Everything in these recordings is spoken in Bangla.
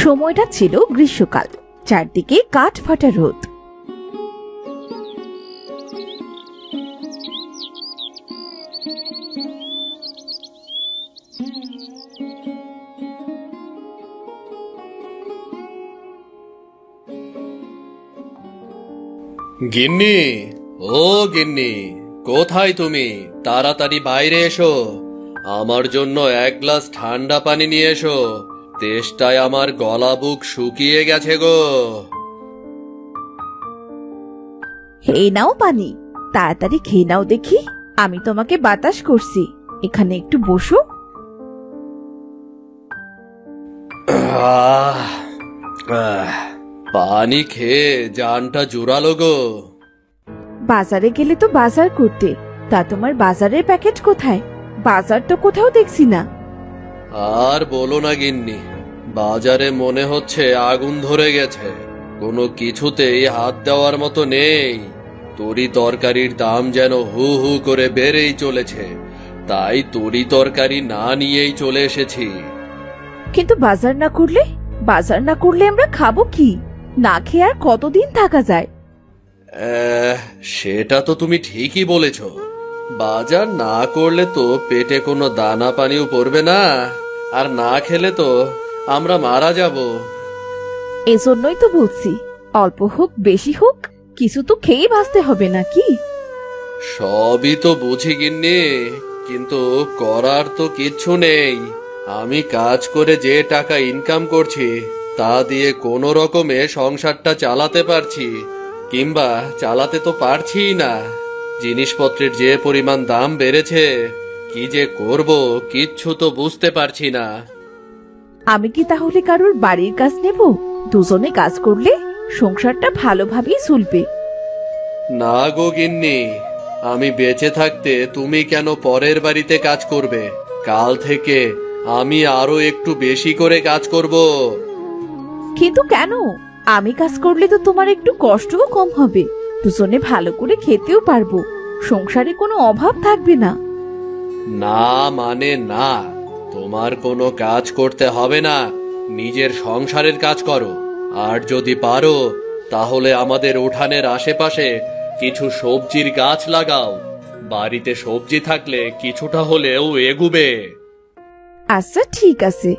সময়টা ছিল গ্রীষ্মকাল, চারদিকে কাঠ ফাটা রোদ। গিন্নি, ও গিন্নি, কোথায় তুমি? তাড়াতাড়ি বাইরে এসো, আমার জন্য এক গ্লাস ঠান্ডা পানি নিয়ে এসো। তেষ্টায় আমার গলা বুক শুকিয়ে গেছে গো। এই নাও পানি, তাড়াতাড়ি খেয়ে নাও দেখি। আমি তোমাকে বাতাস করছি, এখানে একটু বসো। আহ, আহ, পানি খেয়ে জানটা জুড়ালো গো। বাজারে গেলে তো বাজার করতে, তা তোমার বাজারের প্যাকেট কোথায়? বাজার তো কোথাও দেখছি না। আর বলো না গিন্নি, বাজারে মনে হচ্ছে আগুন ধরে গেছে, কোনো কিছুতেই হাত দেওয়ার মতো নেই। তরি তরকারির দাম যেন হু হু করে বেড়েই চলেছে, তাই তরি তরকারি না নিয়েই চলে এসেছি। কিন্তু বাজার না করলে আমরা খাবো কি? না খেয়ে আর কতদিন থাকা যায়? সেটা তো তুমি ঠিকই বলেছ। বাজার না করলে তো পেটে কোনো দানা পানিও পড়বে না, আর না খেলে তো আমরা মারা যাব। এজন্যই তো বলছি, অল্প হোক বেশি হোক কিছু তো খেয়ে বাঁচতে হবে নাকি? সবই তো বুঝি গিন্নি, কিন্তু করার তো কিচ্ছু নেই। আমি কাজ করে যে টাকা ইনকাম করছি তা দিয়ে কোনো রকমে সংসারটা চালাতে পারছি, কিংবা চালাতে তো পারছিই না। জিনিসপত্রের যে পরিমাণ দাম বেড়েছে, কি যে করব কিচ্ছু তো বুঝতে পারছি না। আমি কি তাহলে কারোর বাড়ির কাজ নেব? দুজনে কাজ করলে সংসারটা ভালোভাবেই চলবে। না গো গিন্নি, আমি বেঁচে থাকতে তুমি কেন পরের বাড়িতে কাজ করবে? কাল থেকে আমি আরো একটু বেশি করে কাজ করব। কিন্তু কেন? আমি কাজ করলে তো তোমার একটু কষ্টও কম হবে, দুজনে ভালো করে খেতেও পারবো, সংসারে কোনো অভাব থাকবে না। না মানে না, তোমার কোনো কাজ করতে হবে না, নিজের সংসারের কাজ করো। আর যদি পারো তাহলে আমাদের উঠানের আশেপাশে কিছু সবজির গাছ লাগাও। বাড়িতে সবজি থাকলে কিছুটা হলেও এগুবে। আচ্ছা ঠিক আছে,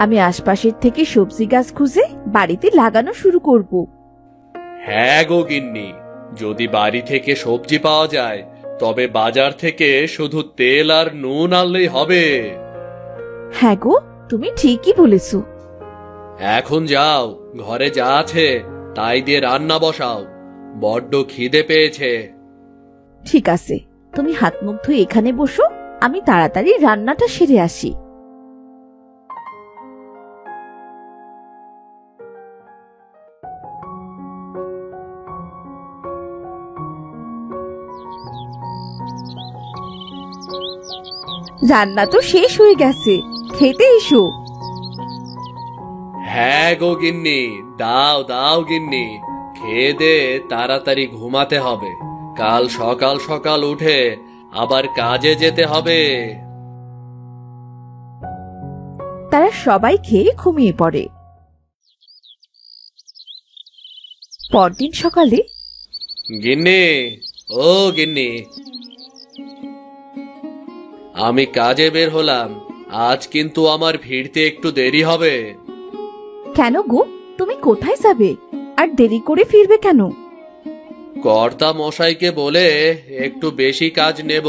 আমি আশপাশের থেকে সবজি গাছ খুঁজে বাড়িতে লাগানো শুরু করব। হ্যাঁ গো গিন্নি, যদি বাড়ি থেকে সবজি পাওয়া যায় তবে বাজার থেকে শুধু তেল আর নুন আনলেই হবে। হ্যাঁ গো, তুমি ঠিকই বলেছো। এখন যাও, ঘরে যা আছে তাই দিয়ে রান্না বসাও, বড্ড খিদে পেয়েছে। ঠিক আছে, তুমি হাত মুখ ধুয়ে এখানে বসো, আমি তাড়াতাড়ি রান্নাটা সেরে আসি। রান্না তো শেষ হয়ে গেছে, খেতে এসো। হ্যাঁ গো গিন্নি, দাও দাও গিন্নি, খেয়ে দে তাড়াতাড়ি ঘুমাতে হবে, কাল সকাল সকাল উঠে আবার কাজে যেতে হবে। তারা সবাই খেয়ে ঘুমিয়ে পড়ে। পরদিন সকালে গিন্নি, ও গিন্নি, আমি কাজে বের হলাম, আজ কিন্তু আমার ফিরতে একটু দেরি হবে। কেন গো, তুমি কোথায় যাবে? আর দেরি করে ফিরবে কেন? কর্তা মশাইকে বলে একটু বেশি কাজ নেব,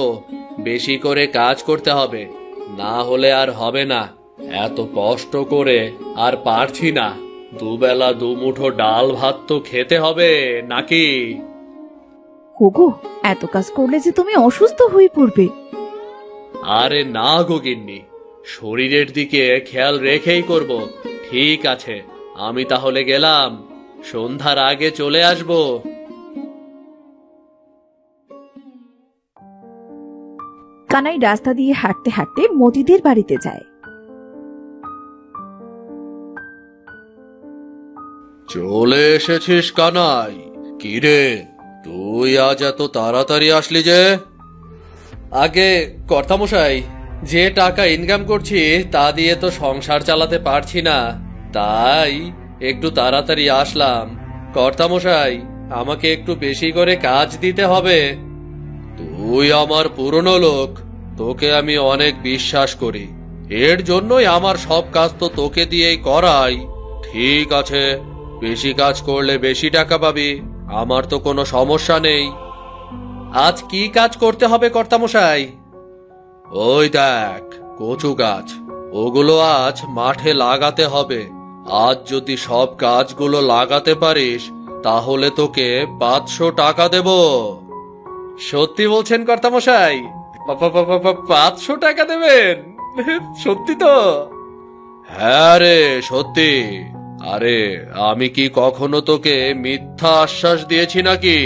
বেশি করে কাজ করতে হবে, না হলে আর হবে না। এত কষ্ট করে আর পারছি না, দুবেলা দুমুঠো ডাল ভাত তো খেতে হবে নাকি? ওগো, এত কাজ করলে যে তুমি অসুস্থ হয়ে পড়বে। আরে না গো গিন্নি, শরীরের দিকে খেয়াল রেখেই করব। ঠিক আছে, আমি তাহলে গেলাম, সন্ধ্যার আগে চলে আসব। কানাই রাস্তা দিয়ে হাঁটতে হাঁটতে মতিদের বাড়িতে যায়। চলে এসেছিস কানাই? কিরে, তুই আজ এত তাড়াতাড়ি আসলি যে? আগে কর্তামশাই, যে টাকা ইনকাম করছি তা দিয়ে তো সংসার চালাতে পারছি না, তাই একটু তাড়াতাড়ি আসলাম। কর্তামশাই, আমাকে একটু বেশি করে কাজ দিতে হবে। তুই আমার পুরনো লোক, তোকে আমি অনেক বিশ্বাস করি, এর জন্যই আমার সব কাজ তো তোকে দিয়েই করাই। ঠিক আছে, বেশি কাজ করলে বেশি টাকা পাবি, আমার তো কোনো সমস্যা নেই। আজ কি কাজ করতে হবে কর্তামশাই? ওই দেখ, কচু গাছ, ওগুলো আজ মাঠে লাগাতে হবে। আজ যদি সব গাছগুলো লাগাতে পারিস তাহলে তোকে 500 টাকা দেব। সত্যি বলছেন কর্তামশাই? 500 টাকা দেবেন? সত্যি তো? হ্যাঁ রে, সত্যি। আরে, আমি কি কখনো তোকে মিথ্যা আশ্বাস দিয়েছি নাকি?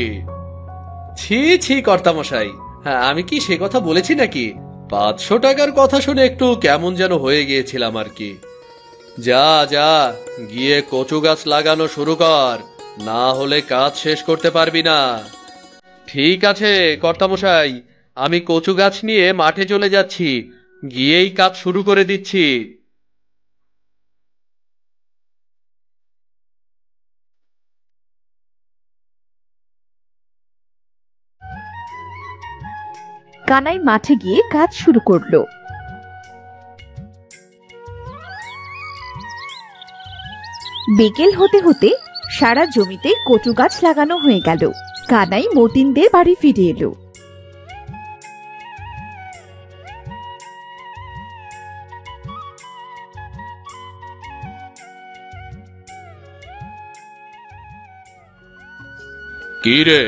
ছি ছি কর্তামশাই, হ্যাঁ, আমি কি সে কথা বলেছি নাকি? 500 টাকার কথা শুনে একটু কেমন যেন হয়ে গিয়েছিলাম আর কি। যা যা, গিয়ে কচু গাছ লাগানো শুরু কর, না হলে কাজ শেষ করতে পারবি না। ঠিক আছে কর্তামশাই, আমি কচু গাছ নিয়ে মাঠে চলে যাচ্ছি, গিয়েই কাজ শুরু করে দিচ্ছি। কানাই মাঠে গিয়ে কাজ শুরু করলো। বিকেল হতে হতে সারা জমিতে কচু গাছ লাগানো হয়ে গেল। কানাই মতিনদের বাড়ি ফিরে এলো। কিরে,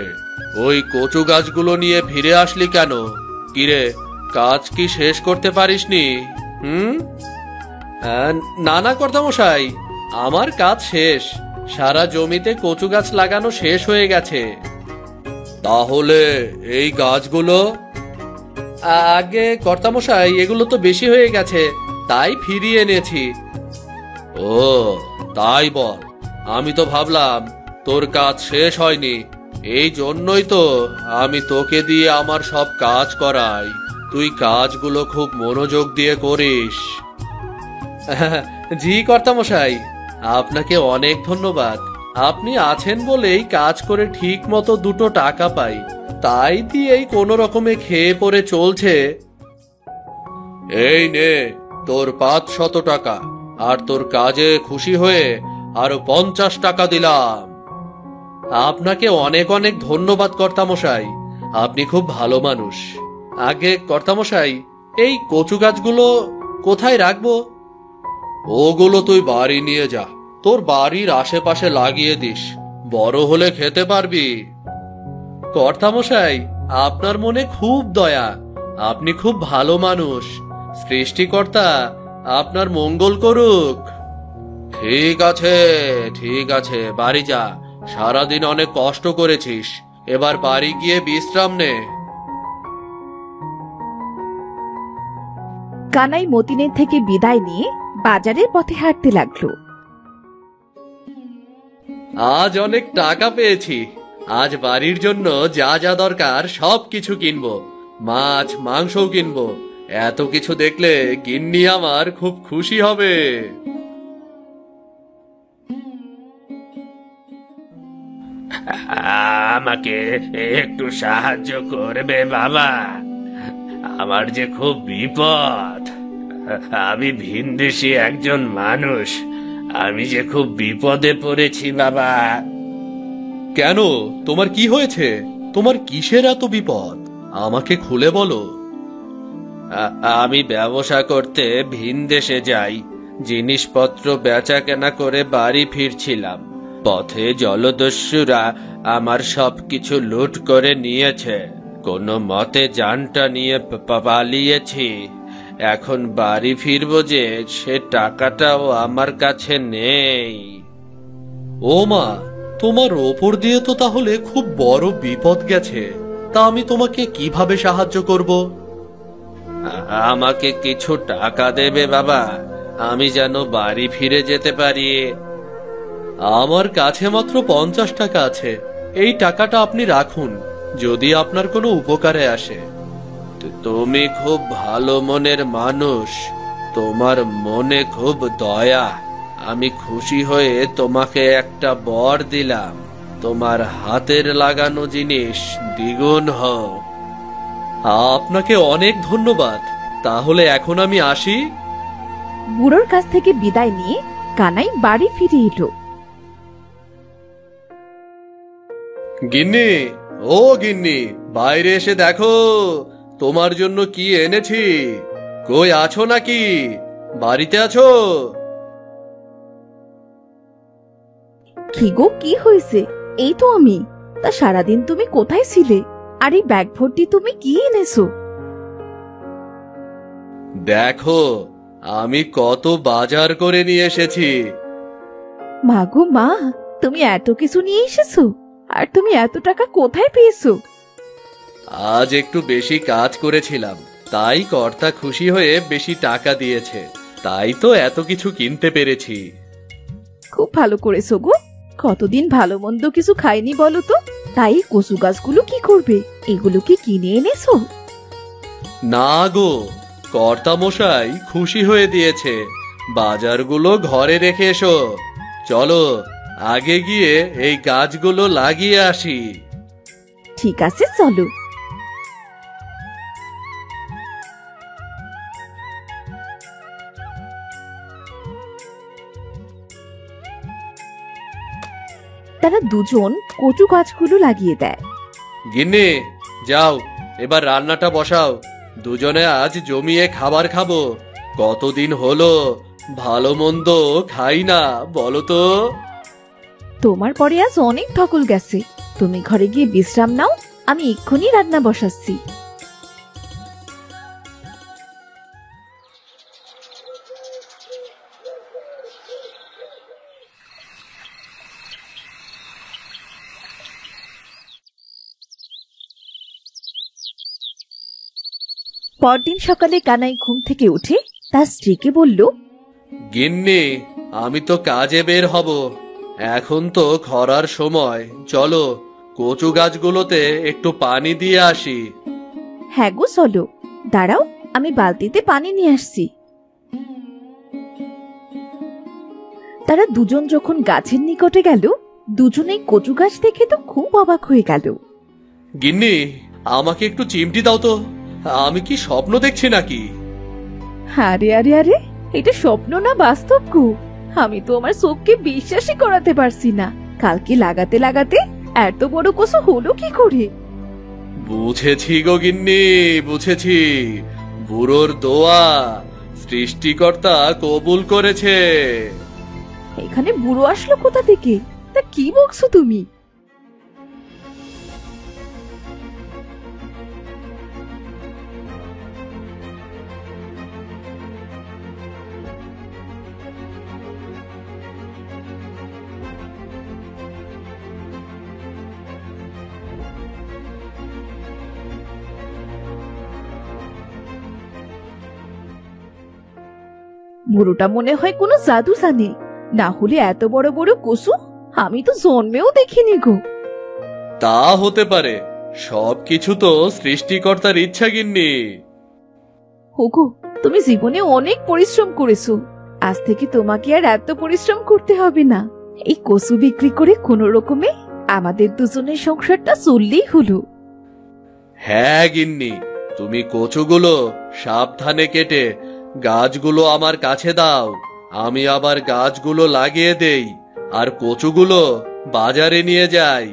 ওই কচু গাছগুলো নিয়ে ফিরে আসলি কেন? কিরে, কাজ কি শেষ করতে পারিসনি? হুম? না না কর্তামশাই, আমার কাজ শেষ, সারা জমিতে কচু গাছ লাগানো শেষ হয়ে গেছে। তাহলে এই গাছগুলো? আগে কর্তামশাই, এগুলো তো বেশি হয়ে গেছে, তাই ফিরিয়ে এনেছি। ও, তাই বল। আমি তো ভাবলাম তোর কাজ শেষ হয়নি, এই জন্যই তো আমি তোকে দিয়ে আমার সব কাজ করাই। তুই কাজগুলো খুব মনোযোগ দিয়ে করিস। জি কর্তামশাই, আপনাকে অনেক ধন্যবাদ। আপনি আছেন বলেই কাজ করে ঠিক মতো 2 টাকা পাই, তাই দিয়েই কোনো রকমে খেয়ে পরে চলছে। এই নে তোর 500 টাকা, আর তোর কাজে খুশি হয়ে আরো 50 টাকা দিলাম। আপনাকে অনেক অনেক ধন্যবাদ কর্তামশাই, আপনি খুব ভালো মানুষ। আগে কর্তামশাই, এই কচু গাছগুলো কোথায় রাখবো? ওগুলো তুই বাড়ি নিয়ে যা, তোর বাড়ির আশেপাশে লাগিয়ে দিস, বড় হলে খেতে পারবি। কর্তামশাই, আপনার মনে খুব দয়া, আপনি খুব ভালো মানুষ। সৃষ্টিকর্তা আপনার মঙ্গল করুক। ঠিক আছে ঠিক আছে, বাড়ি যা, সারাদিন অনেক কষ্ট করেছিস, এবার বাড়ি গিয়ে বিশ্রাম নে। কানাই মতিনের থেকে বিদায় নিয়ে বাজারের পথে হাঁটতে লাগলো। আজ অনেক টাকা পেয়েছি, আজ বাড়ির জন্য যা যা দরকার সব কিছু কিনবো, মাছ মাংসও কিনবো। এত কিছু দেখলে গিন্নি আমার খুব খুশি হবে। আমাকে একটু সাহায্য করবে বাবা, আমার যে খুব বিপদ। আমি ভিনদেশী একজন মানুষ, আমি যে খুব বিপদে পড়েছি বাবা। কেন, তোমার কি হয়েছে? তোমার কিসের এত বিপদ? আমাকে খুলে বলো। আমি ব্যবসা করতে ভিনদেশে যাই, জিনিসপত্র বেচা কেনা করে বাড়ি ফিরছিলাম, পথে জলদস্যুরা আমার সবকিছু লুট করে নিয়েছে। কোনো মতে জানটা নিয়ে পালিয়েছি, এখন বাড়ি ফিরবো যে সে টাকাটাও আমার কাছে নেই। ও মা, তোমার ওপর দিয়ে তো তাহলে খুব বড় বিপদ গেছে, তা আমি তোমাকে কিভাবে সাহায্য করব? আমাকে কিছু টাকা দেবে বাবা, আমি যেন বাড়ি ফিরে যেতে পারি। আমার কাছে মাত্র 50 টাকা আছে, এই টাকাটা আপনি রাখুন, যদি আপনার কোনো উপকারে আসে। তুমি খুব ভালো মনের মানুষ, তোমার মনে খুব দয়া। আমি খুশি হয়ে তোমাকে একটা বর দিলাম, তোমার হাতের লাগানো জিনিস দ্বিগুণ হোক। আপনাকে অনেক ধন্যবাদ। তাহলে এখন আমি আসি। বুড়োর কাছ থেকে বিদায় নিয়ে কানাই বাড়ি ফিরে এলো। গিন্নি, ও গিন্নি, বাইরে এসে দেখো তোমার জন্য কি এনেছি। কই আছো নাকি? বাড়িতে আছো? কি গো, কি হয়েছে? এই তো আমি। তা সারাদিন তুমি কোথায় ছিলে? আর এই ব্যাগ ভর্তি তুমি কি এনেছো? দেখো আমি কত বাজার করে নিয়ে এসেছি। মা গো মা, তুমি এত কিছু নিয়ে এসেছো? আর তুমি এত টাকা কোথায় পেয়েছো? আজ একটু বেশি কাজ করেছিলাম, তাই কর্তা খুশি হয়ে বেশি টাকা দিয়েছে। তাই তো এত কিছু কিনতে পেরেছি। খুব ভালো করেছো গো। কতদিন ভালো মন্দ কিছু খাইনি বলো তো। তাই কচু গাছগুলো কি করবে? এগুলো কি কিনে এনেছো? না গো, কর্তা মশাই খুশি হয়ে দিয়েছে। বাজারগুলো ঘরে রেখে এসো। চলো আগে গিয়ে এই গাছগুলো লাগিয়ে আসি। ঠিক আছে, চলো। তারা দুজন কচু গাছগুলো লাগিয়ে দেয়। গিন্নি, যাও এবার রান্নাটা বসাও। দুজনে আজ জমিয়ে খাবার খাবো। কতদিন হলো ভালো মন্দ খাই না বলো তো। তোমার পরে আজ অনেক ধকল গেছে। তুমি ঘরে গিয়ে বিশ্রাম নাও, আমি এক্ষুনি রান্না বসাচ্ছি। পরদিন সকালে কানাই ঘুম থেকে উঠে তার স্ত্রীকে বলল, গিন্নি, আমি তো কাজে বের হব। এখন তো খরার সময়, চলো কচু গাছগুলোতে একটু পানি দিয়ে আসি। হ্যাঁ গো, চলো। দাঁড়াও, আমি বালতিতে পানি নিয়ে আসছি। তারা দুজন যখন গাছের নিকটে গেল, দুজনেই কচু গাছ দেখে তো খুব অবাক হয়ে গেল। গিন্নি, আমাকে একটু চিমটি দাও তো। আমি কি স্বপ্ন দেখছি নাকি? আরে আরে আরে, এটা স্বপ্ন না বাস্তব গো। আমি তো আমার চোখকে বিশ্বাসই করাতে পারছি না। কালকে লাগাতে লাগাতে এত বড় কচু হলো কি করে? বুঝেছি গো গিন্নি, বুঝেছি। বুড়োর দোয়া সৃষ্টিকর্তা কবুল করেছে। এখানে বুড়ো আসলো কোথা থেকে? তা কি বকছো তুমি? বুড়োটা মনে হয় কোনো জাদু জানে, না হলে এত বড় বড় কচু আমি তো জন্মেও দেখিনি গো। তা হতে পারে, সবকিছু তো সৃষ্টিকর্তার ইচ্ছা গিন্নি। ওগো, তুমি জীবনে অনেক পরিশ্রম করেছো। আজ থেকে তোমাকে আর এত পরিশ্রম করতে হবে না। এই কচু বিক্রি করে কোনো রকমে আমাদের দুজনের সংসারটা চললেই হলো। হ্যাঁ গিন্নি, তুমি কচুগুলো সাবধানে কেটে গাছগুলো আমার কাছে দাও। আমি আবার গাছগুলো লাগিয়ে দেই আর কচুগুলো বাজারে নিয়ে যাই।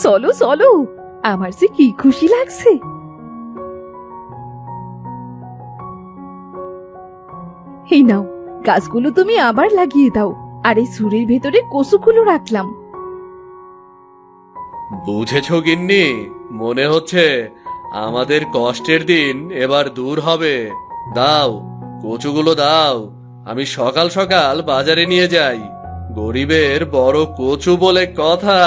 চলো চলো, আমার যে কি খুশি লাগছে। এই নাও, গাছগুলো তুমি আবার লাগিয়ে দাও। আর এই ঝুড়ির ভেতরে কচুগুলো রাখলাম। বুঝেছো গিন্নি, মনে হচ্ছে আমাদের কষ্টের দিন এবার দূর হবে। দাও, কচুগুলো দাও। আমি সকাল সকাল বাজারে নিয়ে যাই। গরিবের বড় কচু বলে কথা।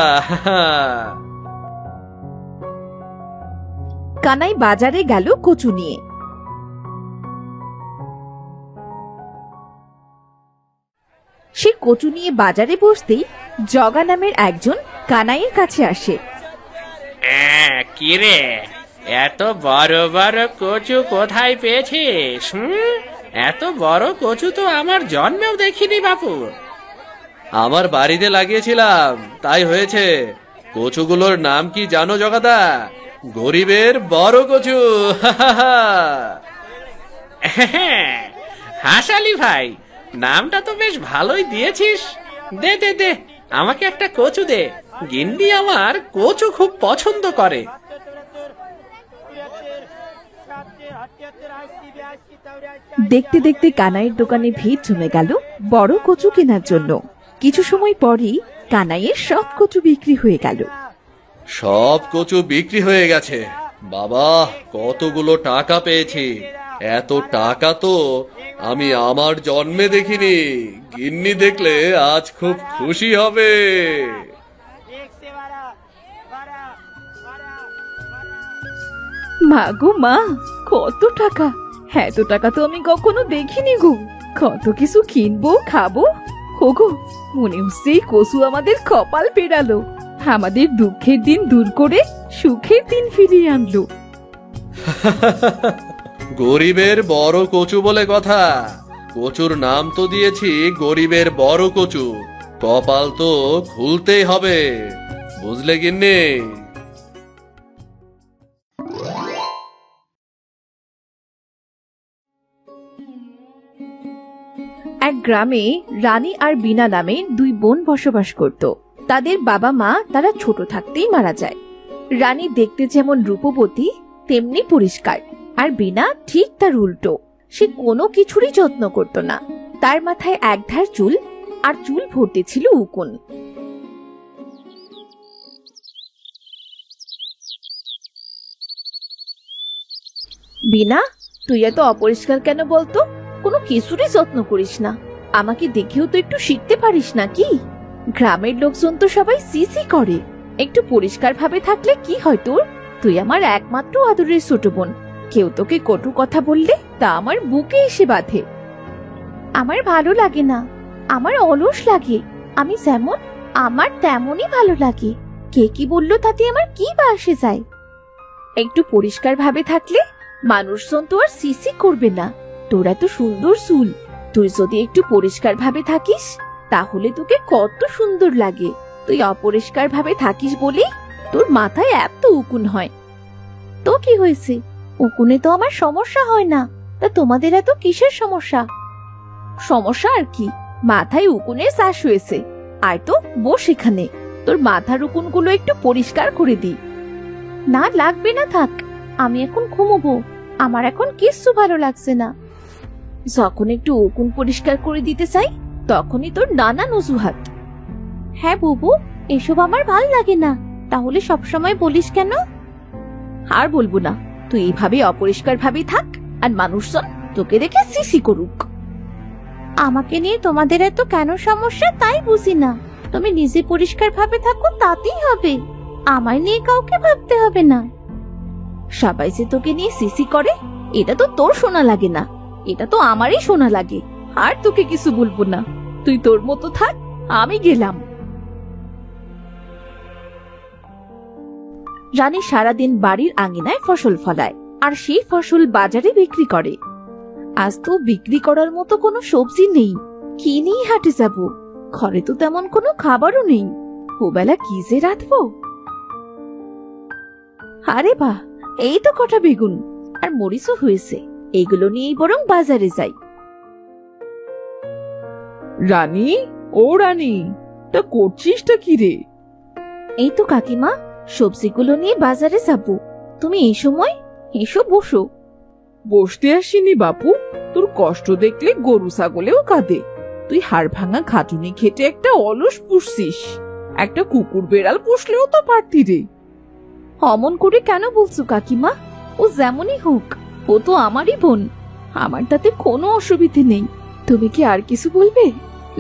কানাই বাজারে গেল কচু নিয়ে। সে কচু নিয়ে বাজারে বসতেই জগা নামের একজন কানাইয়ের কাছে আসে। কি রে, এত বড় বড় কচু কোথায় পেয়েছিস? এত বড় কচু তো আমার জন্মেও দেখিনি বাপু। আমার বাড়িতে লাগিয়েছিলাম, তাই হয়েছে। কচুগুলোর নাম কি জানো জগাদা? গরিবের বড় কচু। হাসালি ভাই, নামটা তো বেশ ভালোই দিয়েছিস। দে দে দে, আমাকে একটা কচু দে। গিন্নি আমার কচু খুব পছন্দ করে। দেখতে দেখতে কানাইয়ের দোকানে ভিড় জমে গেল বড় কচু কেনার জন্য। কিছু সময় পরই কানাইয়ের সব কচু বিক্রি হয়ে গেল। সব কচু বিক্রি হয়ে গেছে। বাবা, কতগুলো টাকা পেয়েছি! এত টাকা তো আমি আমার জন্মে দেখিনি। গিন্নি দেখলে আজ খুব খুশি হবে। মা গো মা, কত টাকা! এত টাকা তো আমি কখনো দেখিনি গো। কত কিছু কিনবো, খাবো। ওগো, মনে হচ্ছে এই কচু আমাদের কপাল পেরালো, আমাদের দুঃখের দিন দূর করে সুখের দিন ফিরিয়ে আনলো। গরিবের বড় কচু বলে কথা। কচুর নাম তো দিয়েছি গরিবের বড় কচু। কপাল তো খুলতেই হবে, বুঝলে গিন্নি? এক গ্রামে রানী আর বিনা নামে দুই বোন বসবাস করত। তাদের বাবা মা তারা ছোট থাকতেই মারা যায়। রানী দেখতে যেমন রূপবতী তেমনি পরিষ্কার, আর বিনা ঠিক তার উল্টো। সে কোনো কিছুরই যত্ন করত না। তার মাথায় একধার চুল, আর চুল ভর্তি ছিল উকুন। বিনা, তুই এত অপরিষ্কার কেন বলতো? কোনো কিছুরই যত্ন করিস না। আমাকে দেখেও তো একটু শিখতে পারিস নাকি? গ্রামের লোকজন তো সবাই সিসি করে। একটু পরিষ্কার ভাবে থাকলে কি হয় তোর? তুই আমার একমাত্র আদরের ছোট বোন। কেউ তোকে কটু কথা বললে তা আমার বুকে এসে বাঁধে। আমার ভালো লাগে না, আমার অলস লাগে। আমি যেমন আমার তেমনই ভালো লাগে। কে কি বললো তাতে আমার কি বা আসে যায়? একটু পরিষ্কার ভাবে থাকলে মানুষজন তো আর সিসি করবে না। তোর এত সুন্দর চুল, তুই যদি একটু পরিষ্কার ভাবে থাকিস তাহলে তোকে কত সুন্দর লাগে। তুই অপরিষ্কার ভাবে থাকিস বলে তোর মাথায় এত উকুন হয়। তো কি হয়েছে? উকুনে তো আমার সমস্যা হয় না, তা তোমাদের এত কিসের সমস্যা? সমস্যা আর কি, মাথায় উকুনের চাষ হয়েছে। আয় তো বস এখানে, তোর মাথার উকুনগুলো একটু পরিষ্কার করে দি। না লাগবে না, থাক, আমি এখন ঘুমোবো। আমার এখন কিচ্ছু ভালো লাগছে না। যখন একটু উকুন পরিষ্কার করে দিতে চাই তখনই তোর নানান অজুহাত। হ্যাঁ বুবু, এসব আমার ভাল লাগে না। তাহলে সবসময় বলিস কেন? আর বলবো না, তুই এইভাবে অপরিষ্কার ভাবেই থাক, আর মানুষজন তোকে দেখে সিসি করুক। আমাকে নিয়ে তোমাদের এত কেন সমস্যা তাই বুঝি না। তুমি নিজে পরিষ্কার ভাবে থাকো তাতেই হবে, আমায় নিয়ে কাউকে ভাবতে হবে না। সবাই যে তোকে নিয়ে সিসি করে এটা তো তোর শোনা লাগে না, এটা তো আমারই শোনা লাগে। আর তোকে কিছু বলবো না, তুই তোর মতো থাক, আমি গেলাম। রানী সারাদিন বাড়ির আঙিনায় ফসল ফলায়, আর সেই ফসল বাজারে বিক্রি করে। আজ তো বিক্রি করার মতো কোনো সবজি নেই, কি নিয়ে হাটে যাব? ঘরে তো তেমন কোনো খাবারও নেই। ওবেলা কি যে রাঁধবো? আরে বাহ, এই তো কটা বেগুন আর মরিচও হয়েছে, এগুলো নিয়েই বরং বাজারে যাই। রানী, ও রানী, তা করছিসটা কি রে? এই তো কাকিমা, সবজিগুলো নিয়ে বাজারে যাব। তুমি এই সময় এসো, বসো। বসতে আসিনি বাপু, তোর কষ্ট দেখলে গরু ছাগলেও কাঁদে। তুই হাড় ভাঙা খাটুনি খেটে একটা অলস পুষছিস, একটা কুকুর বেড়াল পুষলেও তো পারতি রে। অমন করে কেন বলছো কাকিমা? ও যেমনই হোক, ও তো আমারই বোন, আমার তাতে কোনো অসুবিধে নেই। তুমি কি আর কিছু বলবে?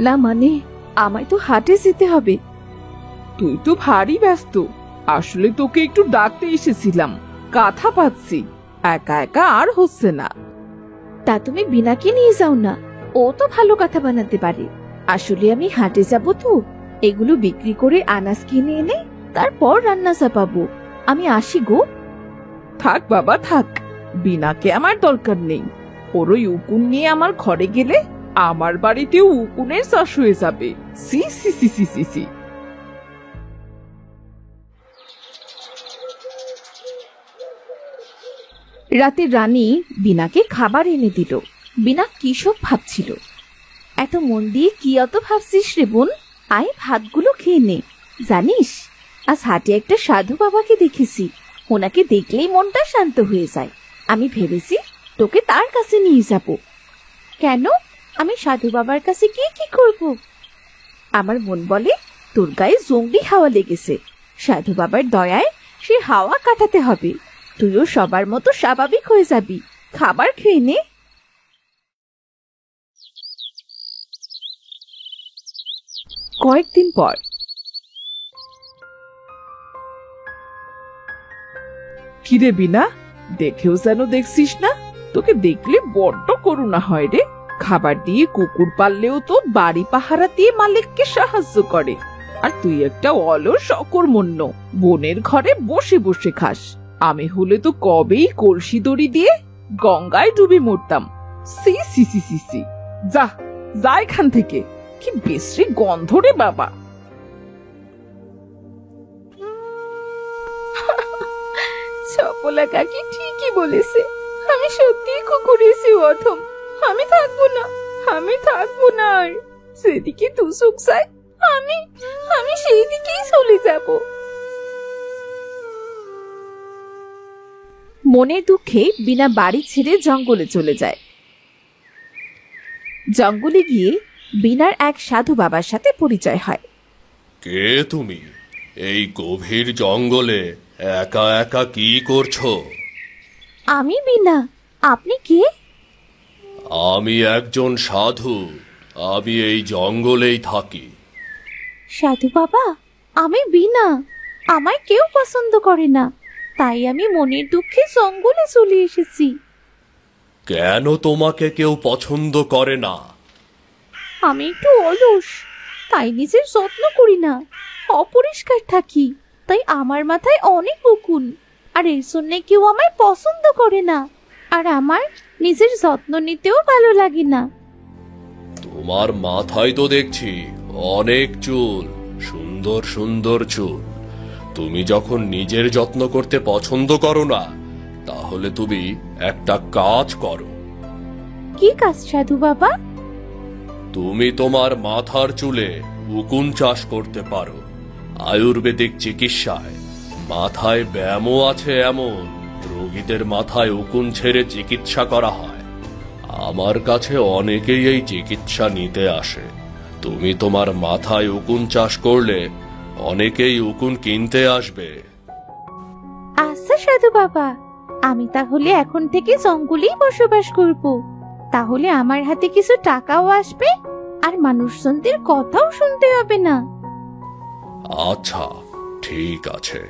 না মানে, আমায় তো হাটে যেতে হবে। তুই তো ভারী ব্যস্ত। আসলে তোকে একটু ডাকতে এসেছিলাম, কাঁথা পাচ্ছি, একা একা আর হচ্ছে না। তা তুমি বিনাকে নিয়ে যাও না, ও তো ভালো কথা বানাতে পারে। আসলে আমি হাটে যাব তো, এগুলো বিক্রি করে আনাজ কিনে এনে তারপর রান্না চাপাবো। আমি আসি গো। থাক বাবা থাক, বিনাকে আমার দরকার নেই। ওর ওই উকুন নিয়ে আমার ঘরে গেলে আমার বাড়িতেও উকুনের চাষ হয়ে যাবে। সি সি সি সি সি সি। রাতে রানী বিনাকে খাবার এনে দিল। বিনা কি সব ভাবছিল। এত মন দিয়ে কি অত ভাবছিস রে বোন? আয় ভাতগুলো খেয়ে নে। জানিস, আজ হাটে একটা সাধু বাবাকে দেখেছি। ওনাকে দেখলেই মনটা শান্ত হয়ে যায়। আমি ভেবেছি তোকে তার কাছে নিয়ে যাব। কেন? আমি সাধু বাবার কাছে গিয়ে কি করব? আমার মন বলে তোর গায়ে জঙ্গলি হাওয়া লেগেছে। সাধু বাবার দয়ায় সে হাওয়া কাটাতে হবে। তুইও সবার মতো স্বাভাবিক হয়ে যাবি। খাবার খেয়ে নে। কয়েকদিন পর কিরে বিনা, দেখেও যেন দেখছিস না? তোকে দেখলে বড্ড করুণা হয় রে। খাবার দিয়ে কুকুর পাললেও তো বাড়ি পাহারা দিয়ে মালিককে সাহায্য করে, আর তুই একটা অলস অকর্মণ্য বোনের ঘরে বসে বসে খাস। আমি হলে তো কবেই কলসি দড়ি দিয়ে গঙ্গায় ডুবে মরতাম। সি সি সি সি সি। যা যা এখান থেকে, কি বিশ্রী গন্ধ রে বাবা। চপলা কাকি ঠিকই বলেছে। আমি সত্যিই কুকুরেছি অথম। আমি থাকবো না, আমি থাকবো না আর। সেদিকে দুসুক চাই, আমি আমি সেই দিকেই চলে যাব। মনের দুঃখে বিনা বাড়ি ছেড়ে জঙ্গলে চলে যায়। জঙ্গলে গিয়ে বিনার এক সাধু বাবার সাথে পরিচয় হয়। কে তুমি? এই গভীর জঙ্গলে একা একা কি করছো? আমি বিনা। আপনি কে? আমি একজন সাধু। আমি এই জঙ্গলেই থাকি। সাধু বাবা, আমি বিনা। আমায় কেউ পছন্দ করে না, তাই আমি মনের দুঃখে জঙ্গলে চলে এসেছি। কেন তোমাকে কেউ পছন্দ করে না? আমি একটু অলস, তাই নিজের যত্ন করি না। অপরিষ্কার থাকি, তাই আমার মাথায় অনেক উকুন। আর এই জন্য কেউ আমায় পছন্দ করে না। আর আমার নিজের যত্ন নিতেও ভালো লাগে না। তোমার মাথায় তো দেখছি অনেক চুল, সুন্দর সুন্দর চুল। তুমি যখন নিজের যত্ন করতে পছন্দ করো না, তাহলে তুমি একটা কাজ করো। কি কাজ সাধু বাবা? তুমি তোমার মাথার চুলে উকুন চাষ করতে পারো। আয়ুর্বেদিক চিকিৎসায় মাথায় ব্যায়ামও আছে এমন রোগীদের মাথায় উকুন ছেড়ে চিকিৎসা করা হয়। আমার কাছে অনেকেই এই চিকিৎসা নিতে আসে। তুমি তোমার মাথায় উকুন চাষ করলে অনেকেই উকুন কিনতে আসবে। আচ্ছা সাধু বাবা, আমি তাহলে এখন থেকে জঙ্গলেই বসবাস করব। তাহলে আমার হাতে কিছু টাকাও আসবে, আর মানুষজনদের কথাও শুনতে হবে না। আচ্ছা, ঠিক আছে।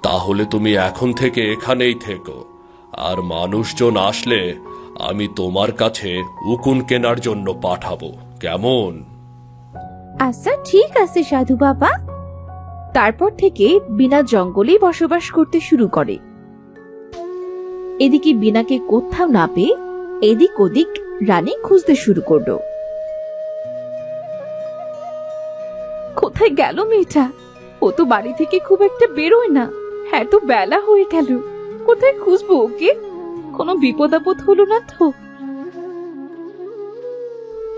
তাহলে তুমি এখন থেকে এখানেই থেকো। আর মানুষজন আসলে আমি তোমার কাছে উকুন কেনার জন্য পাঠাবো, কেমন? আচ্ছা ঠিক আছে সাধু বাবা। তারপর থেকে বিনা জঙ্গলেই বসবাস করতে শুরু করে। এদিকে বিনাকে কোথাও না পেয়ে এদিক ওদিক রানী খুঁজতে শুরু করলো। কোথায় গেল মেয়েটা? ও তো বাড়ি থেকে খুব একটা বেরোয় না। এত বেলা হয়ে গেল, কোথায় খুঁজবো ওকে? কোনো বিপদ আপদ হলো না তো?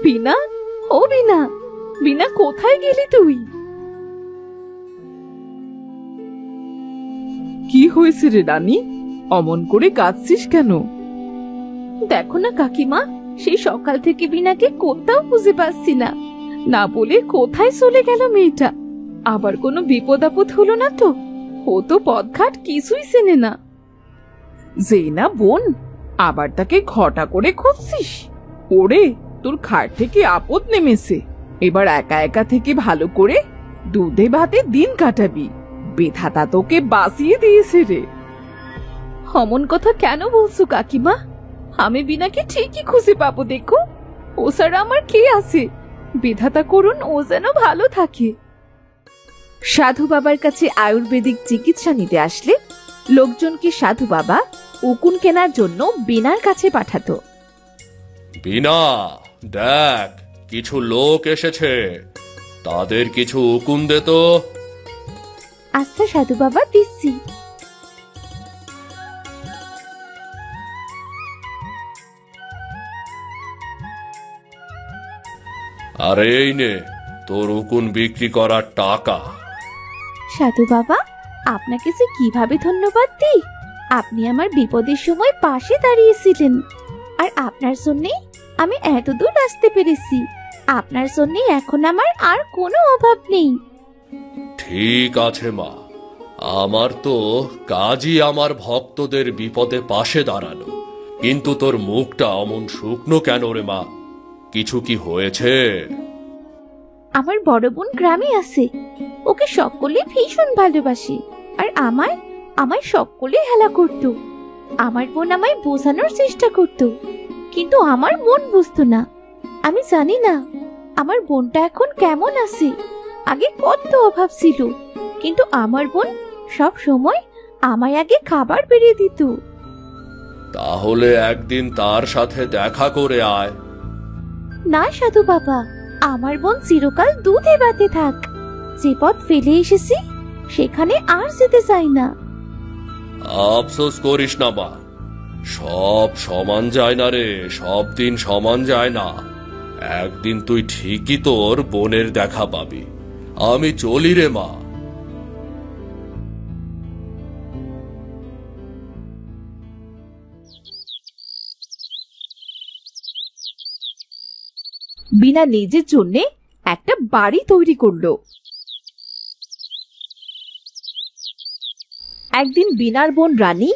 বিনা, ও বিনা, বিনা কোথায় গেলি তুই? কি হয়েছে রে রানী, অমন করে কাঁদছিস কেন? দেখো না কাকিমা, সেই সকাল থেকে বিনাকে কোথাও খুঁজে পাচ্ছি না। না বলে কোথায় চলে গেল মেয়েটা? আবার কোনো বিপদ আপদ হলো না তো? ও তো পথঘাট কিছুই চেনে না। যেই না বোন, আবার তাকে ঘটা করে খুঁজছিস? ওরে, তোর খাট থেকে আপদ নেমেছে। এবার একা একা থেকে ভালো করে দুধে ভাতে দিন কাটাবি। বিধাতা তোকে বাঁচিয়ে দিয়েছে রে। অমন কথা কেন বলছো কাকিমা? আমি বিনাকে ঠিকই খুঁজে পাবো, দেখো। ও ছাড়া আমার কে আছে? বিধাতা করুন ও যেন ভালো থাকে। সাধু বাবার কাছে আয়ুর্বেদিক চিকিৎসা নিতে আসলে লোকজনকে সাধু বাবা উকুন কেনার জন্য বিনার কাছে পাঠাতো। বিনা, দেখ কিছু লোক এসেছে, তাদের কিছু উকুন দে তো। আচ্ছা সাধু বাবা, দিচ্ছি। আর এই নে তোর উকুন বিক্রি করার টাকা। সাধু বাবা, আপনাকে যে কিভাবে ধন্যবাদ দিই। আপনি আমার বিপদের সময় পাশে দাঁড়িয়েছিলেন, আর আপনার জন্যই আমি এতদূর আসতে পেরেছি। আপনার জন্যই এখন আমার আর কোনো অভাব নেই। ঠিক আছে মা, আমার তো কাজই আমার ভক্তদের বিপদে পাশে দাঁড়ানো। কিন্তু তোর মুখটা অমন শুকনো কেন রে মা? কিছু কি হয়েছে? আমার বড় বোন গ্রামে আছে, ওকে সকলে ভীষণ ভালোবাসে, আর আমায় সকলে হেলা করত। আমার বোন আমায় বোঝানোর চেষ্টা করত, কিন্তু আমার মন বুঝতো না। আমি জানি না আমার বোনটা এখন কেমন আছে। আগে কত অভাব ছিল, কিন্তু আমার বোন সব সময় আমায় আগে খাবার বেড়ে দিত। তাহলে একদিন তার সাথে দেখা করে আয়। না সাধু বাবা, আমার বোন চিরকাল দুধে ভাতে থাক। যে পথ ফেলে এসেছি সেখানে আর যেতে চাই না। আফসোস করিস না মা, সব সমান যায় না রে, সব দিন সমান যায় না। একদিন তুই ঠিকই তোর বোনের দেখা পাবি। আমি চলি রে মা। বিনা নিজের জন্য একটা বাড়ি তৈরি করলো। একদিন বিনার বোন রানী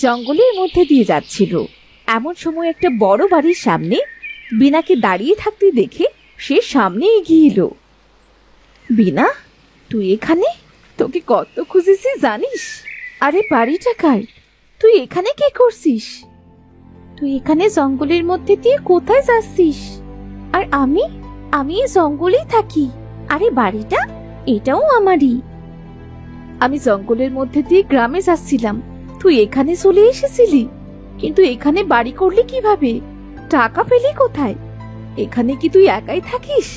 জঙ্গলের মধ্যে দিয়ে যাচ্ছিল। এমন সময় একটা বড় বাড়ির সামনে বিনাকে দাঁড়িয়ে থাকতে দেখে সে সামনে এগিয়ে এলো। বিনা, তুই এখানে? তোকে কত খুঁজেছি জানিস? আরে বাড়িটা কার? তুই এখানে কি করছিস? তুই এখানে জঙ্গলের মধ্যে দিয়ে কোথায় যাচ্ছিস? আর আমি এই জঙ্গলেই থাকি। আরে বাড়িটা এটাও আমারই। আমি জঙ্গলের মধ্যে দিয়ে গ্রামে যাচ্ছিলাম, তুই এখানে চলে এসেছিলি। কিন্তু এখানে বাড়ি করলি কিভাবে? টাকা পেলি কোথায়? এখানে কি তুই একাই থাকিস?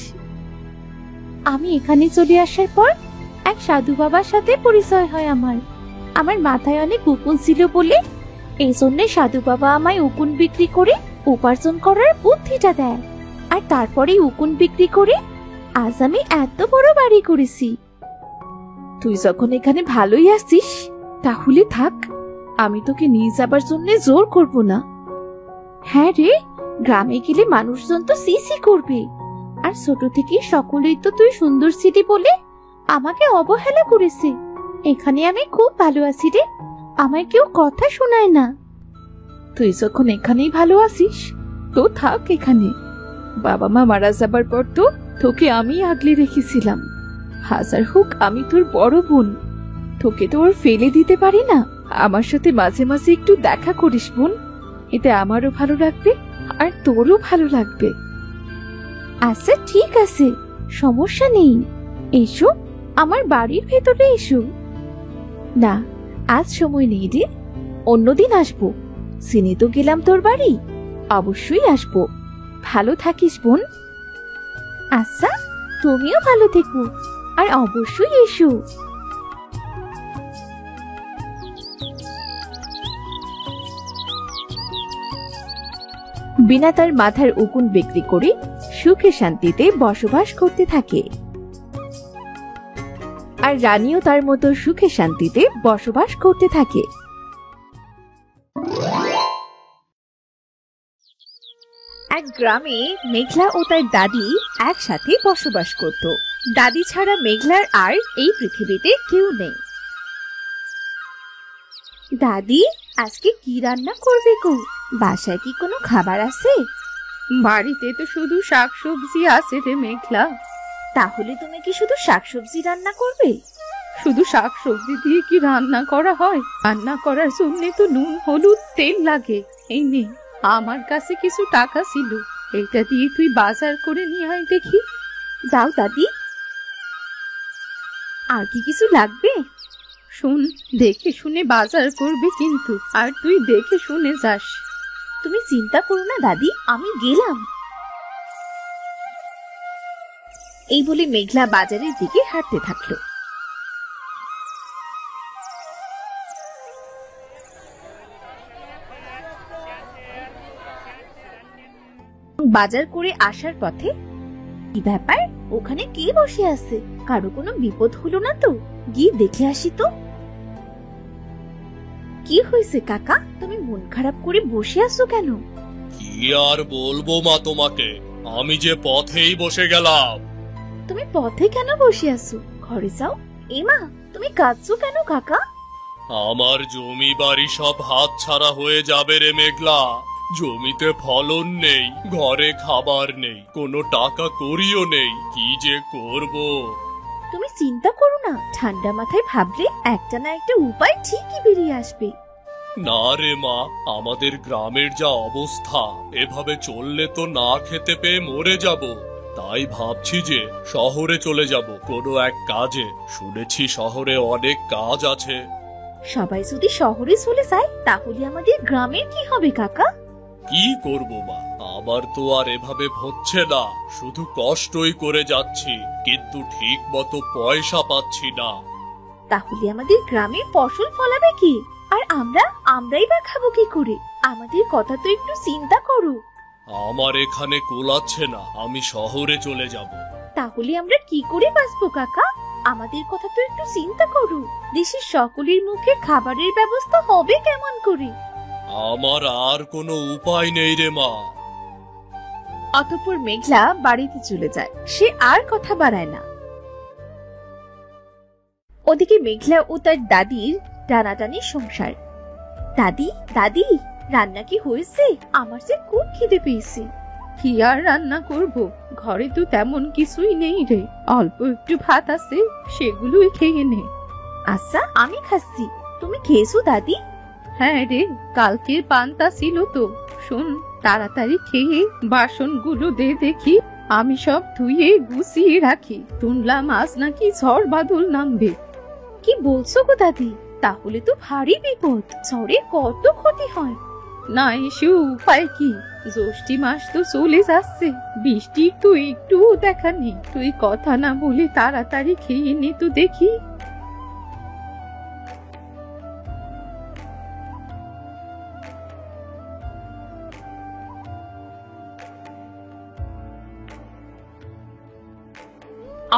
আমি এখানে চলে আসার পর এক সাধু বাবার সাথে পরিচয় হয় আমার মাথায় অনেক উকুন ছিল বলে এই জন্য সাধু বাবা আমায় উকুন বিক্রি করে উপার্জন করার বুদ্ধিটা দেয়। আর তারপরে উকুন বিক্রি করে আজ আমি এত বড় বাড়ি করেছি। তুই যখন এখানে ভালোই আসছিস তাহলে থাক, আমি তোকে নিয়ে যাবার জন্য জোর করব না। হ্যাঁ রে, গ্রামে গেলে মানুষজন তো সিসি করবে, আর ছোট থেকে সকলেই তো তুই সুন্দর ছিলি বলে আমাকে অবহেলা করেছে। এখানে আমি খুব ভালো আছি রে, আমায় কেউ কথা শোনায় না। তুই যখন এখানেই ভালো আছিস তো থাক এখানে। বাবা মা মারা যাবার পর তো তোকে আমি আগলে রেখেছিলাম। হাজার হোক আমি তোর বড় বোন, তোকে তো আর ফেলে দিতে পারি না। আমার সাথে মাঝে মাঝে একটু দেখা করিস বোন, এতে আমারও ভালো লাগবে আর তোরও ভালো লাগবে। আচ্ছা ঠিক আছে, সমস্যা নেই। এসো, আমার বাড়ির ভেতরে এসো। না, আজ সময় নেই রে, অন্যদিন আসবো। চিনি তো গেলাম তোর বাড়ি, অবশ্যই আসবো। ভালো থাকিস বোন। আচ্ছা, তুমিও ভালো থেকো, আর অবশ্যই এসো। বিনা তার মাথার উকুন বিক্রি করে সুখে শান্তিতে বসবাস করতে থাকে, আর রানীও তার মতো সুখে শান্তিতে বসবাস করতে থাকে। এক গ্রামে মেঘলা ও তার দাদি একসাথে বসবাস করত। দাদি ছাড়া মেঘলার আর এই পৃথিবীতে কেউ নেই। দাদি, আজকে কি রান্না করবে গো? বাসায় কি কোনো খাবার আছে? বাড়িতে তো শুধু শাকসবজি আছে রে মেঘলা। তাহলে তুমি কি শুধু শাকসবজি রান্না করবে? শুধু শাকসবজি দিয়ে কি রান্না করা হয়? রান্না করার জন্য তো নুন হলুদ তেল লাগে। এই নে, আমার কাছে কিছু টাকা ছিল, এটা দিয়ে তুই বাজার করে নিয়ে আয় দেখি। দাও দাদি। আর কি কিছু লাগবে? শোন, দেখে শুনে বাজার করবে কিন্তু, আর তুই দেখে শুনে যাস। তুমি চিন্তা করো না দাদি, আমি গেলাম। এই বলে মেঘলা বাজারের দিকে হাঁটতে থাকলো। বাজার করে আসার পথে, কি ব্যাপার, ওখানে কে বসে আছে? কারো কোনো বিপদ হলো না তো? গিয়ে দেখে আসি তো। কি হয়েছে কাকা, তুমি মন খারাপ করে বসে আছো কেন? কি আর বলবো মা তোমাকে, আমি যে পথেই বসে গেলাম। তুমি পথে কেন বসে আছো? ঘরে যাও। এমা, তুমি কাঁদছো কেন কাকা? আমার জমি বাড়ি সব হাতছাড়া হয়ে যাবে রে মেঘলা। জমিতে ফলন নেই, ঘরে খাবার নেই, কোনো টাকা করিও নেই, কি যে করব। তুমি চিন্তা করো না, ঠান্ডা মাথায় ভাবলে একটা না একটা উপায় ঠিকই বেরিয়ে আসবে। না রে মা, আমাদের গ্রামের যা অবস্থা, এভাবে চললে তো না খেতে পেয়ে মরে যাব। তাই ভাবছি যে শহরে চলে যাব কোনো এক কাজে। শুনেছি শহরে অনেক কাজ আছে। সবাই যদি শহরে চলে যায় তাহলে আমাদের গ্রামের কি হবে কাকা? কি করব মা, আমার তো আর এভাবে হচ্ছে না, শুধু কষ্টই করে যাচ্ছি, কিন্তু ঠিক মতো পয়সা পাচ্ছি না। তাহলে আমাদের গ্রামে ফসল ফলাবে কি? আর আমরাই বা খাবো কি করে? আমাদের কথা তো একটু চিন্তা করো। আমার এখানে কোলাচ্ছে না, আমি শহরে চলে যাব। তাহলে আমরা কি করে বাঁচবো কাকা? আমাদের কথা তো একটু চিন্তা করো। দেশের সকলের মুখে খাবারের ব্যবস্থা হবে কেমন করে? আমার আর কোনো উপায় নেই রে মা। অতঃপর মেঘলা বাড়িতে চলে যায়, সে আর কথা বাড়ায় না। ওদিকে মেঘলা ও তার দাদির টানাটানি সংসার। দাদি, দাদি, রান্না কি হয়েছে? আমার যে খুব খিদে পেয়েছে। কি আর রান্না করব, ঘরে তো তেমন কিছুই নেই রে, অল্প একটু ভাত আছে, সেগুলোই খেয়ে নে। আচ্ছা, আমি খাচ্ছি, তুমি খেয়েছো দাদি? হ্যাঁ রে, কালকের পান্তা ছিল তো। শোন, তাড়াতাড়ি খেয়ে বাসনগুলো দে দেখি, আমি সব ধুয়ে গুছিয়ে রাখি। শুনলাম আজ নাকি ঝড় বাদল নামবে। কি বলছো গো দাদি? তাহলে তো ভারী বিপদ, ঝড়ে কত ক্ষতি হয়। না এসে উপায় কি? জ্যৈষ্ঠ মাস তো চলে যাচ্ছে, বৃষ্টির তো একটু দেখা নেই। তুই কথা না বলে তাড়াতাড়ি খেয়ে নে তো দেখি।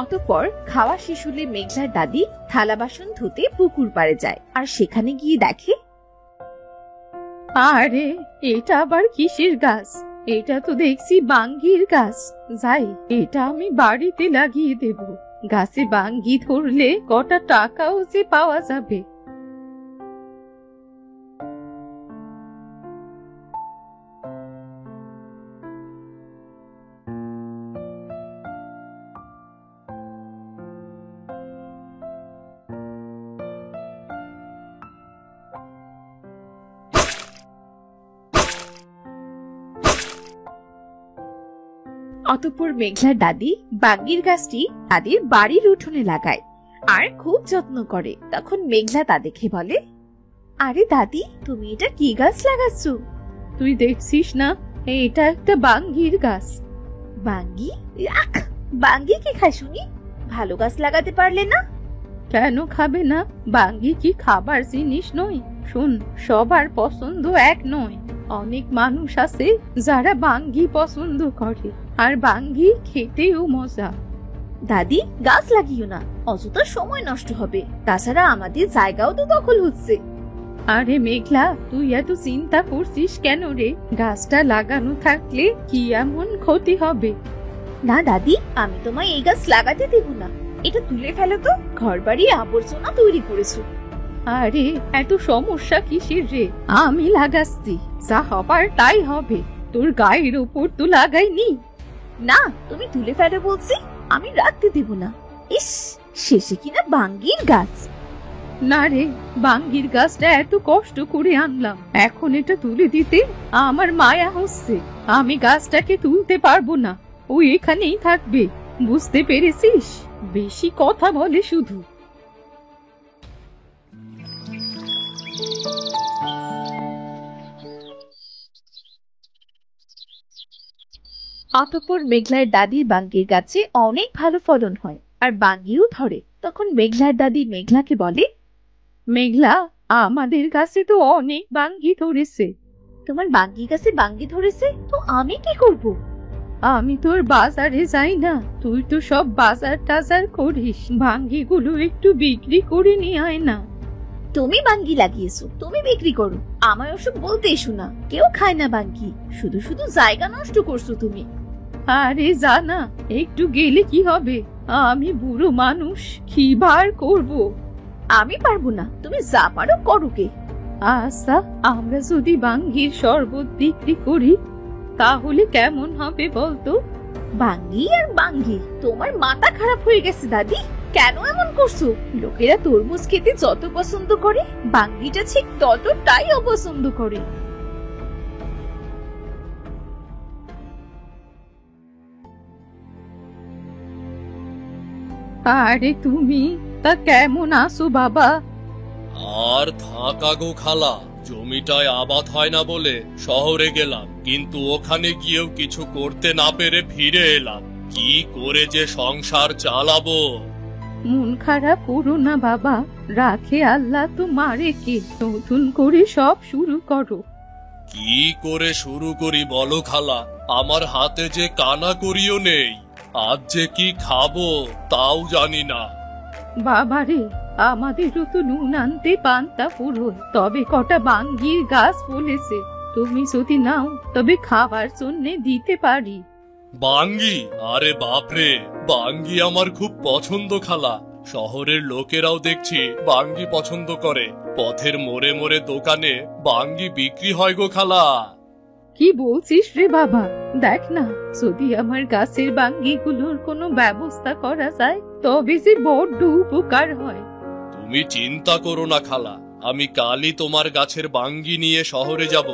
অতঃপর খাওয়া শেষ হলে মেঘলার দাদি থালা বাসন ধুতে পুকুর পাড়ে যায়, আর সেখানে গিয়ে দেখে, আরে এটা আবার কিসের গাছ? এটা তো দেখছি বাঙ্গির গাছ। যাই, এটা আমি বাড়িতে লাগিয়ে দেব। গাছে বাঙ্গি ধরলে কটা টাকাও যে পাওয়া যাবে। অতঃপর মেঘলার দাদি বাঙ্গির গাছটি তাদের বাড়ির উঠোনে লাগায় আর খুব যত্ন করে। তখন মেঘলা তা দেখে বলে, আরে দাদি, তুমি এটা কি গাছ লাগাচ্ছ? তুই দেখছিস না, এটা একটা বাঙ্গির গাছ। বাঙ্গি? আখ, বাঙ্গি কি খায় শুনি? ভালো গাছ লাগাতে পারলে না? কেন খাবে না? বাঙ্গি কি খাবার জিনিস নয়? শোন, সবার পছন্দ এক নয়। অনেক মানুষ আছে যারা বাঙ্গি পছন্দ করে, আর বাঙ্গি খেতেও মজা। দাদি, গাছ লাগিও না, অযথা সময় নষ্ট হবে। তাছাড়া আমাদের জায়গাও তো দখল হচ্ছে। আরে মেঘলা, তুই এত চিন্তা করছিস কেন রে? গাছটা লাগানো থাকলে কি এমন ক্ষতি হবে? না দাদি, আমি তোমায় এই গাছ লাগাতে দেব না। এটা তুলে ফেলো তো, ঘর বাড়ি আবর্জনা তৈরি করেছো। আরে এত সমস্যা কিসের রে? আমি লাগাচ্ছি, যা হবার তাই হবে। তোর গায়ের উপর তো লাগাইনি। না, তুমি তুলে ফেলো বলছি, আমি রাখতে দেব না। ইস, শেষে কিনা বাঙ্গির গাছ। না রে, বাঙ্গির গাছটা এত কষ্ট করে আনলাম, এখন এটা তুলে দিতে আমার মায়া হচ্ছে। আমি গাছটাকে তুলতে পারবো না, ও এখানেই থাকবে। বুঝতে পেরেছিস? বেশি কথা বলে শুধু। অতঃপর মেঘলার দাদির বাঙ্গির গাছে অনেক ভালো ফলন হয় আর বাঙ্গিও ধরে। তখন মেঘলার দাদি মেঘলাকে বলে, মেঘলা, আমাদের গাছে তো অনেক বাঙ্গি ধরেছে। তোমার বাঙ্গি গাছে বাঙ্গি ধরেছে তো আমি কি করব? আমি তোর বাজারে যাই না, তুই তো সব বাজার টাজার করিস, বাঙ্গিগুলো একটু বিক্রি করে নিয়ে আয় না। তুমি বাঙ্গি লাগিয়েছো, তুমি বিক্রি করো, আমায় ওসব বলতে এসো না। কেউ খায় না বাঙ্গি, শুধু শুধু জায়গা নষ্ট করছো তুমি। আরে জানা, একটু গেলে কি হবে? আমি বুড়ো মানুষ, কি বার করব? আমি পারবো না, তুমি যা পারো করো গে। আচ্ছা, আমরা যদি বাঙ্গির শরবত বিক্রি করি তাহলে কেমন হবে বলতো? বাঙ্গি আর বাঙ্গি, তোমার মাথা খারাপ হয়ে গেছে দাদি, কেন এমন করছো? লোকেরা তরমুজ খেতে যত পছন্দ করে, বাঙ্গিটা ঠিক ততটাই অপছন্দ করে। আরে তুমি তা কেমন আছো বাবা? আর থাকা গো খালা, জমিটায় আবাদ হয় না বলে শহরে গেলাম, কিন্তু ওখানে গিয়েও কিছু করতে না পেরে ফিরে এলাম। কি করে যে সংসার চালাবো? মন খারাপ করো না বাবা, রাখে আল্লাহ তো মারে কে, নতুন করে সব শুরু করো। কি করে শুরু করি বলো খালা, আমার হাতে যে কানা করিও নেই, আজ যে কি খাবো তাও জানি না। বাবারে, আমাদেরও তো নুন আনতে পান্তা ফুরোয়, তবে কটা বাঙ্গির গাছ ফলেছে, তুমি যদি নাও তবে খাবার জন্য দিতে পারি। বাঙ্গি? আরে বাপরে, বাঙ্গি আমার খুব পছন্দ খালা। শহরের লোকেরাও দেখছি বাঙ্গি পছন্দ করে, পথের মোড়ে মোড়ে দোকানে বাঙ্গি বিক্রি হয় গো খালা। কি বলছিস রে বাবা? দেখ না, যদি আমার গাছের বাঙ্গিগুলোর কোনো ব্যবস্থা করা যায় তবে যে বড্ড উপকার হয়। তুমি চিন্তা করো না খালা, আমি কালই তোমার গাছের বাঙ্গি নিয়ে শহরে যাব।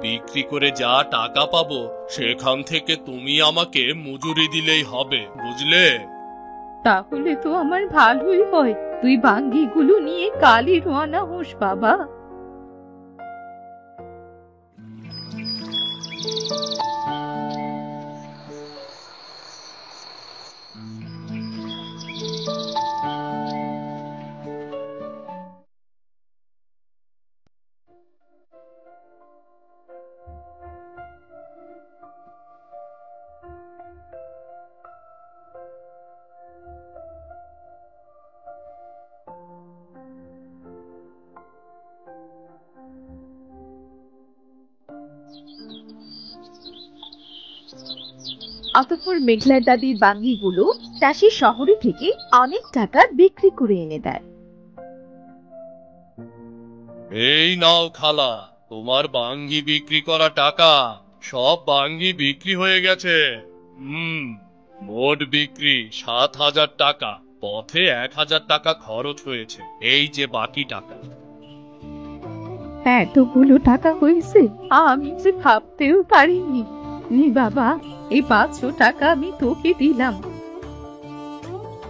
বিক্রি করে যা টাকা পাবো সেখান থেকে তুমি আমাকে মজুরি দিলেই হবে, বুঝলে? তাহলে তো আমার ভালোই হয়, তুই বাঙ্গিগুলো নিয়ে কালই রওনা হোস বাবা। অতঃপর মেঘলার দাদির বাঙ্গিগুলো চাষি শহরে থেকে অনেক টাকা বিক্রি করে এনে দেয়। এই নাও খালা, তোমার বাঙ্গি বিক্রি করা টাকা। সব বাঙ্গি বিক্রি হয়ে গেছে। মোট বিক্রি 7,000 টাকা, পথে 1,000 টাকা খরচ হয়েছে। এই যে বাকি টাকা। এতগুলো টাকা হয়েছে, আমি যে ভাবতেও পারিনি। নি বাবা, এই 500 টাকা আমি তোকে দিলাম।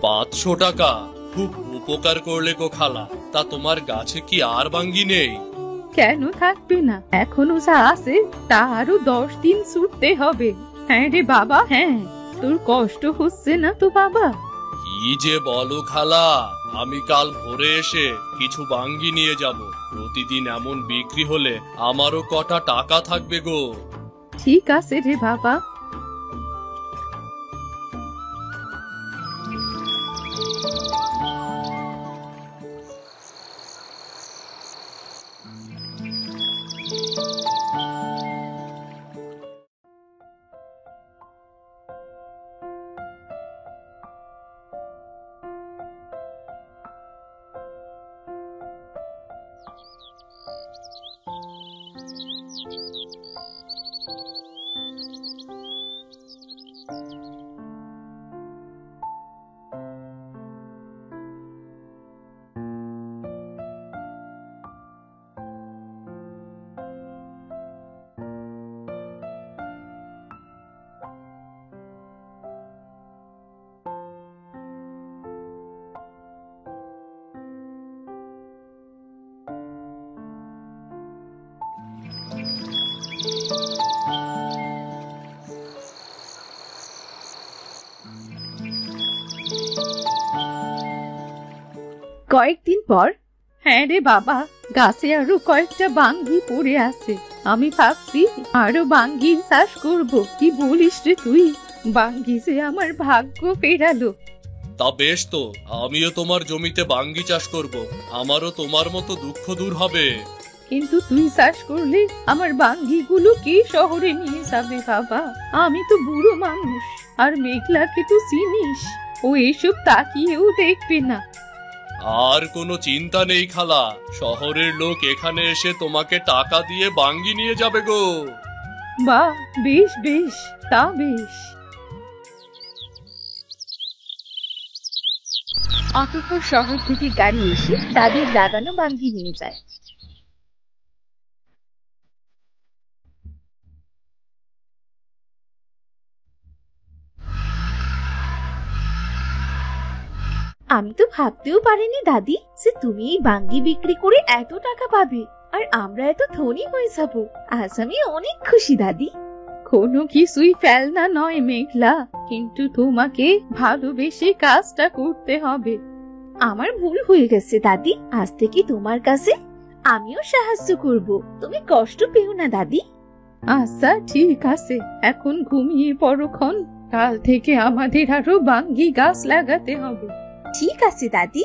500 টাকা? খুব উপকার করলে গো খালা। তা তোমার গাছে কি আর বাঙ্গি নেই? কেন থাকবে না, এখনো যা আছে তা আরো 10 দিন ছুটতে হবে। হ্যাঁ রে বাবা, হ্যাঁ। তোর কষ্ট হচ্ছে না তো বাবা? কি যে বলো খালা, আমি কাল ভোরে এসে কিছু বাঙ্গি নিয়ে যাব। প্রতিদিন এমন বিক্রি হলে আমারও কটা টাকা থাকবে গো। ঠিক আছে রে বাবা। কয়েকদিন পর, হ্যাঁ রে বাবা, গাছে আরো কয়েকটা বাঙ্গি পড়ে আছে। আমি ভাবছি আরো বাঙ্গির চাষ করব। কি বলিস রে তুই? বাঙ্গি যে আমার ভাগ্য ফেরালো। তা বেশ তো, আমিও তোমার জমিতে বাঙ্গি চাষ করব। আমারও তোমার মতো দুঃখ দূর হবে। কিন্তু তুই চাষ করলে আমার বাঙ্গিগুলো কে শহরে নিয়ে যাবে বাবা? আমি তো বুড়ো মানুষ, আর মেঘলাকে তো চিনিস, ও এসব তাকিয়েও দেখবে না। আর কোনো চিন্তা নেই খালা, শহরের লোক এখানে এসে তোমাকে টাকা দিয়ে বাঙ্গি নিয়ে যাবে গো। বাহ, বেশ বেশ, তা বেশ। অতঃপর শহর থেকে গাড়ি এসে দাদির লাগানো বাঙ্গি নিয়ে যায়। আমি তো ভাবতেও পারিনি দাদি যে তুমি এই বাঙ্গি বিক্রি করে এত টাকা পাবে, আর আমরা এত ধনী হয়ে যাব। আজ আমি অনেক খুশি দাদি। কোনো কিছুই ফেলনা নয় মেঘলা, কিন্তু তোমাকে ভালোবেসে কাজটা করতে হবে। আমার ভুল হয়ে গেছে দাদি, আজ থেকে তোমার কাছে আমিও সাহায্য করব। তুমি কষ্ট পেও না দাদি। আচ্ছা ঠিক আছে, এখন ঘুমিয়ে পড়োক্ষণ। কাল থেকে আমাদের আরো বাঙ্গি গাছ লাগাতে হবে। ঠিক আছে দাদি।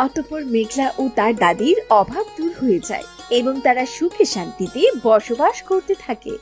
অতঃপর মেঘলা ও তার দাদির অভাব দূর হয়ে যায় এবং তারা সুখে শান্তিতে বসবাস করতে থাকে।